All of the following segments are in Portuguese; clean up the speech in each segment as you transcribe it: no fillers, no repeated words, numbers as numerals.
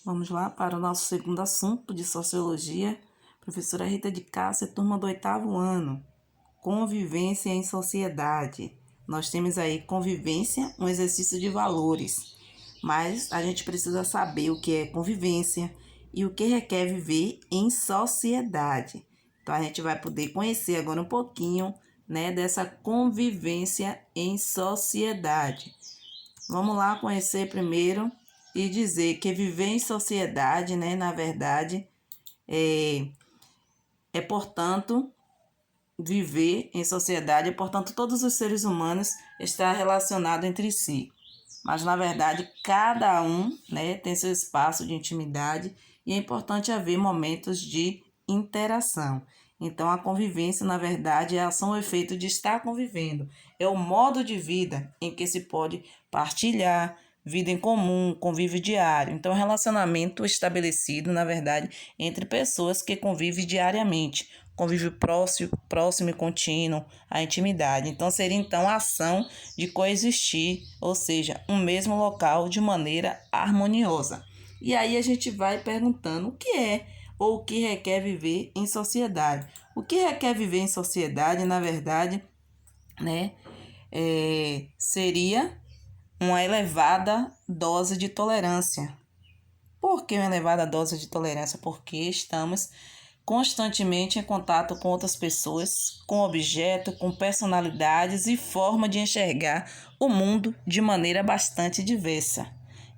Vamos lá para o nosso segundo assunto de Sociologia. Professora Rita de Cássia, turma do 8º ano. Convivência em sociedade. Nós temos aí convivência, um exercício de valores. Mas a gente precisa saber o que é convivência e o que requer viver em sociedade. Então a gente vai poder conhecer agora um pouquinho, né, dessa convivência em sociedade. Vamos lá conhecer primeiro e dizer que viver em sociedade, né, na verdade, portanto, viver em sociedade, portanto, todos os seres humanos estão relacionados entre si. Mas, na verdade, cada um, né, tem seu espaço de intimidade e é importante haver momentos de interação. Então, a convivência, na verdade, é a ação ou efeito de estar convivendo. É o modo de vida em que se pode partilhar, vida em comum, convívio diário. Então, relacionamento estabelecido, na verdade, entre pessoas que convivem diariamente. Convívio próximo e contínuo, a intimidade. Então, seria a ação de coexistir, ou seja, um mesmo local de maneira harmoniosa. E aí a gente vai perguntando o que é ou o que requer viver em sociedade. O que requer viver em sociedade, na verdade, né, seria uma elevada dose de tolerância. Por que uma elevada dose de tolerância? Porque estamos constantemente em contato com outras pessoas, com objetos, com personalidades e forma de enxergar o mundo de maneira bastante diversa.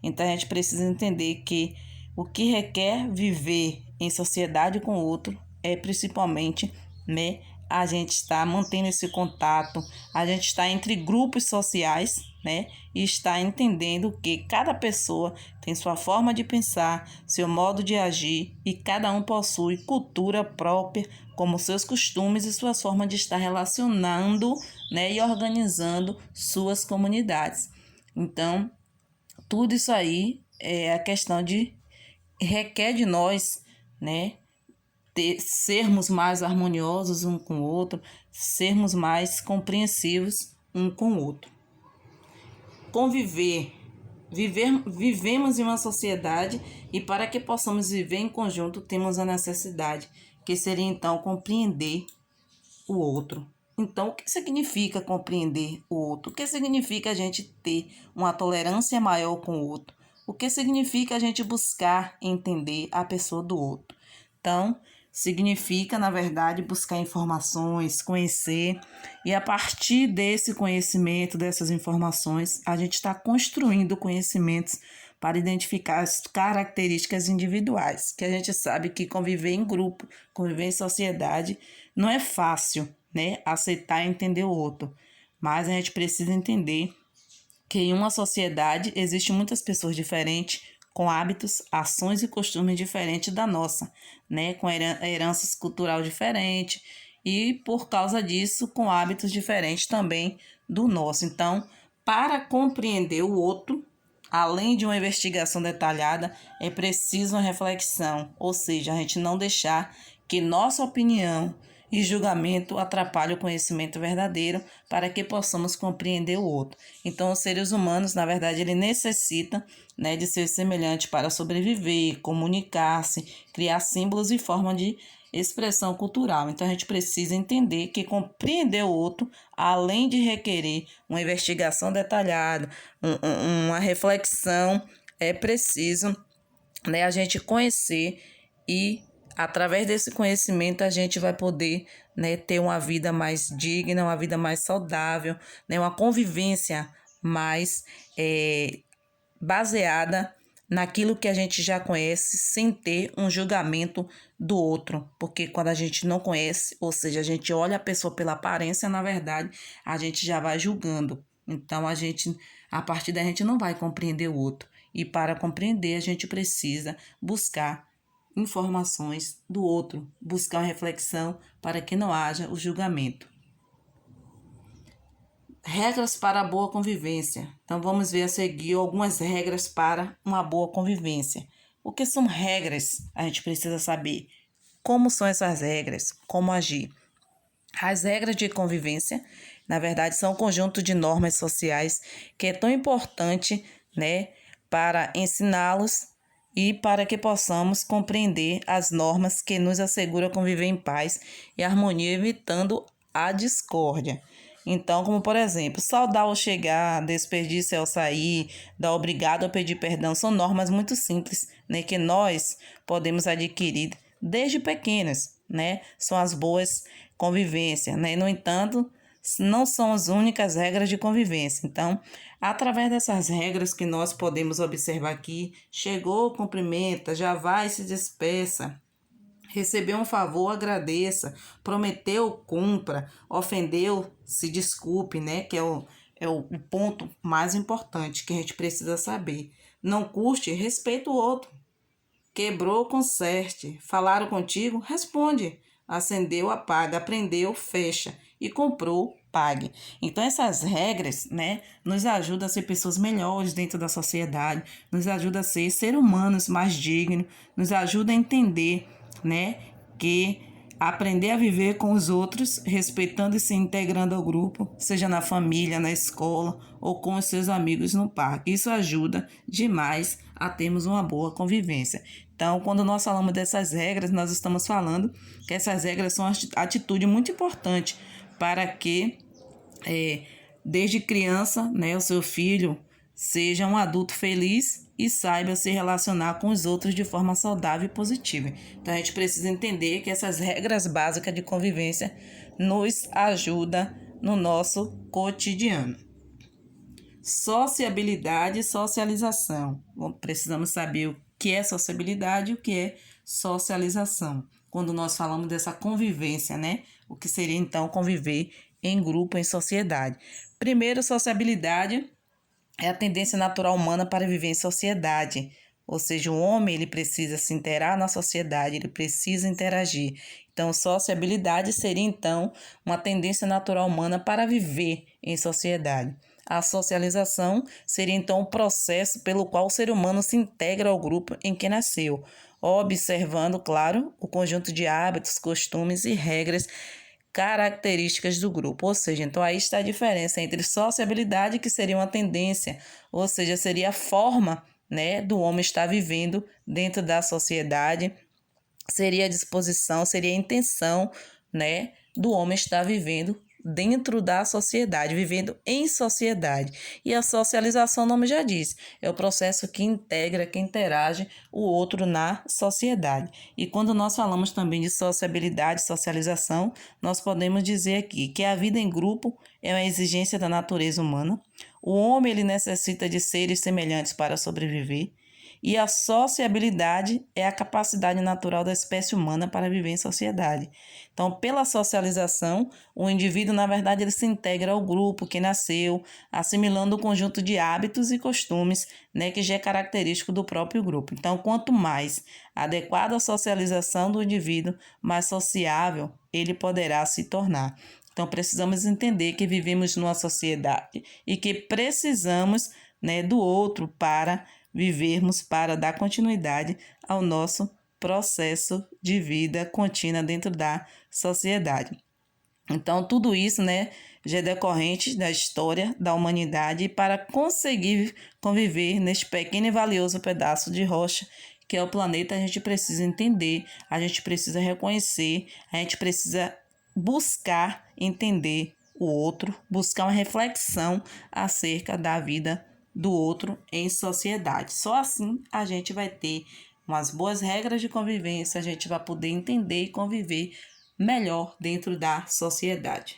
Então a gente precisa entender que o que requer viver em sociedade com o outro é principalmente, né, a gente está mantendo esse contato, a gente está entre grupos sociais, né, e está entendendo que cada pessoa tem sua forma de pensar, seu modo de agir e cada um possui cultura própria, como seus costumes e suas formas de estar relacionando, né, e organizando suas comunidades. Então, tudo isso aí é a questão de requer de nós, né, sermos mais harmoniosos um com o outro, sermos mais compreensivos um com o outro. Vivemos em uma sociedade e para que possamos viver em conjunto temos a necessidade, que seria então compreender o outro. Então, o que significa compreender o outro? O que significa a gente ter uma tolerância maior com o outro? O que significa a gente buscar entender a pessoa do outro? Então, significa, na verdade, buscar informações, conhecer, e a partir desse conhecimento, dessas informações, a gente está construindo conhecimentos para identificar as características individuais, que a gente sabe que conviver em grupo, conviver em sociedade, não é fácil, né? Aceitar e entender o outro, mas a gente precisa entender que em uma sociedade existem muitas pessoas diferentes, com hábitos, ações e costumes diferentes da nossa, né? Com heranças cultural diferentes e, por causa disso, com hábitos diferentes também do nosso. Então, para compreender o outro, além de uma investigação detalhada, é preciso uma reflexão, ou seja, a gente não deixar que nossa opinião e julgamento atrapalhe o conhecimento verdadeiro para que possamos compreender o outro. Então, os seres humanos, na verdade, ele necessita, né, de ser semelhante para sobreviver, comunicar-se, criar símbolos e forma de expressão cultural. Então, a gente precisa entender que compreender o outro, além de requerer uma investigação detalhada, uma reflexão, é preciso, né, a gente conhecer e através desse conhecimento a gente vai poder, né, ter uma vida mais digna, uma vida mais saudável, né, uma convivência mais baseada naquilo que a gente já conhece, sem ter um julgamento do outro. Porque quando a gente não conhece, ou seja, a gente olha a pessoa pela aparência, na verdade, a gente já vai julgando. Então, a partir daí, a gente não vai compreender o outro. E para compreender, a gente precisa buscar informações do outro, buscar uma reflexão para que não haja o julgamento. Regras para a boa convivência. Então, vamos ver a seguir algumas regras para uma boa convivência. O que são regras? A gente precisa saber como são essas regras, como agir. As regras de convivência, na verdade, são um conjunto de normas sociais que é tão importante, né, para ensiná-los e para que possamos compreender as normas que nos asseguram conviver em paz e harmonia, evitando a discórdia. Então, como por exemplo, saudar ao chegar, desperdício ao sair, dar obrigado ao pedir perdão, são normas muito simples, né, que nós podemos adquirir desde pequenas, né? São as boas convivências, né? No entanto, não são as únicas regras de convivência. Então, através dessas regras que nós podemos observar aqui, chegou, cumprimenta, já vai, se despeça. Recebeu um favor, agradeça. Prometeu, cumpra. Ofendeu, se desculpe, né? Que é o ponto mais importante que a gente precisa saber. Não curte, respeita o outro. Quebrou, conserte. Falaram contigo, responde. Acendeu, apaga. Aprendeu, fecha. E comprou, pague. Então, essas regras, né, nos ajudam a ser pessoas melhores dentro da sociedade, nos ajuda a ser humanos mais dignos, nos ajuda a entender, né, que aprender a viver com os outros, respeitando e se integrando ao grupo, seja na família, na escola ou com os seus amigos no parque. Isso ajuda demais a termos uma boa convivência. Então, quando nós falamos dessas regras, nós estamos falando que essas regras são atitude muito importante para que, desde criança, né, o seu filho seja um adulto feliz e saiba se relacionar com os outros de forma saudável e positiva. Então, a gente precisa entender que essas regras básicas de convivência nos ajudam no nosso cotidiano. Sociabilidade e socialização. Bom, precisamos saber o que é sociabilidade e o que é socialização. Quando nós falamos dessa convivência, né? O que seria, então, conviver em grupo, em sociedade. Primeiro, sociabilidade é a tendência natural humana para viver em sociedade. Ou seja, o homem ele precisa se interar na sociedade, ele precisa interagir. Então, sociabilidade seria, então, uma tendência natural humana para viver em sociedade. A socialização seria, então, o processo pelo qual o ser humano se integra ao grupo em que nasceu, observando, claro, o conjunto de hábitos, costumes e regras características do grupo. Ou seja, então aí está a diferença entre sociabilidade, que seria uma tendência, ou seja, seria a forma, né, do homem estar vivendo dentro da sociedade, seria a disposição, seria a intenção, né, do homem estar vivendo dentro da sociedade, vivendo em sociedade. E a socialização, o nome já diz, é o processo que integra, que interage o outro na sociedade. E quando nós falamos também de sociabilidade, socialização, nós podemos dizer aqui que a vida em grupo é uma exigência da natureza humana. O homem ele necessita de seres semelhantes para sobreviver. E a sociabilidade é a capacidade natural da espécie humana para viver em sociedade. Então, pela socialização, o indivíduo, na verdade, ele se integra ao grupo que nasceu, assimilando o conjunto de hábitos e costumes, né, que já é característico do próprio grupo. Então, quanto mais adequada a socialização do indivíduo, mais sociável ele poderá se tornar. Então, precisamos entender que vivemos numa sociedade e que precisamos, né, do outro para vivermos, para dar continuidade ao nosso processo de vida contínua dentro da sociedade. Então, tudo isso, né, já é decorrente da história da humanidade, e para conseguir conviver neste pequeno e valioso pedaço de rocha que é o planeta, a gente precisa entender, a gente precisa reconhecer, a gente precisa buscar entender o outro, buscar uma reflexão acerca da vida do outro em sociedade. Só assim a gente vai ter umas boas regras de convivência, a gente vai poder entender e conviver melhor dentro da sociedade.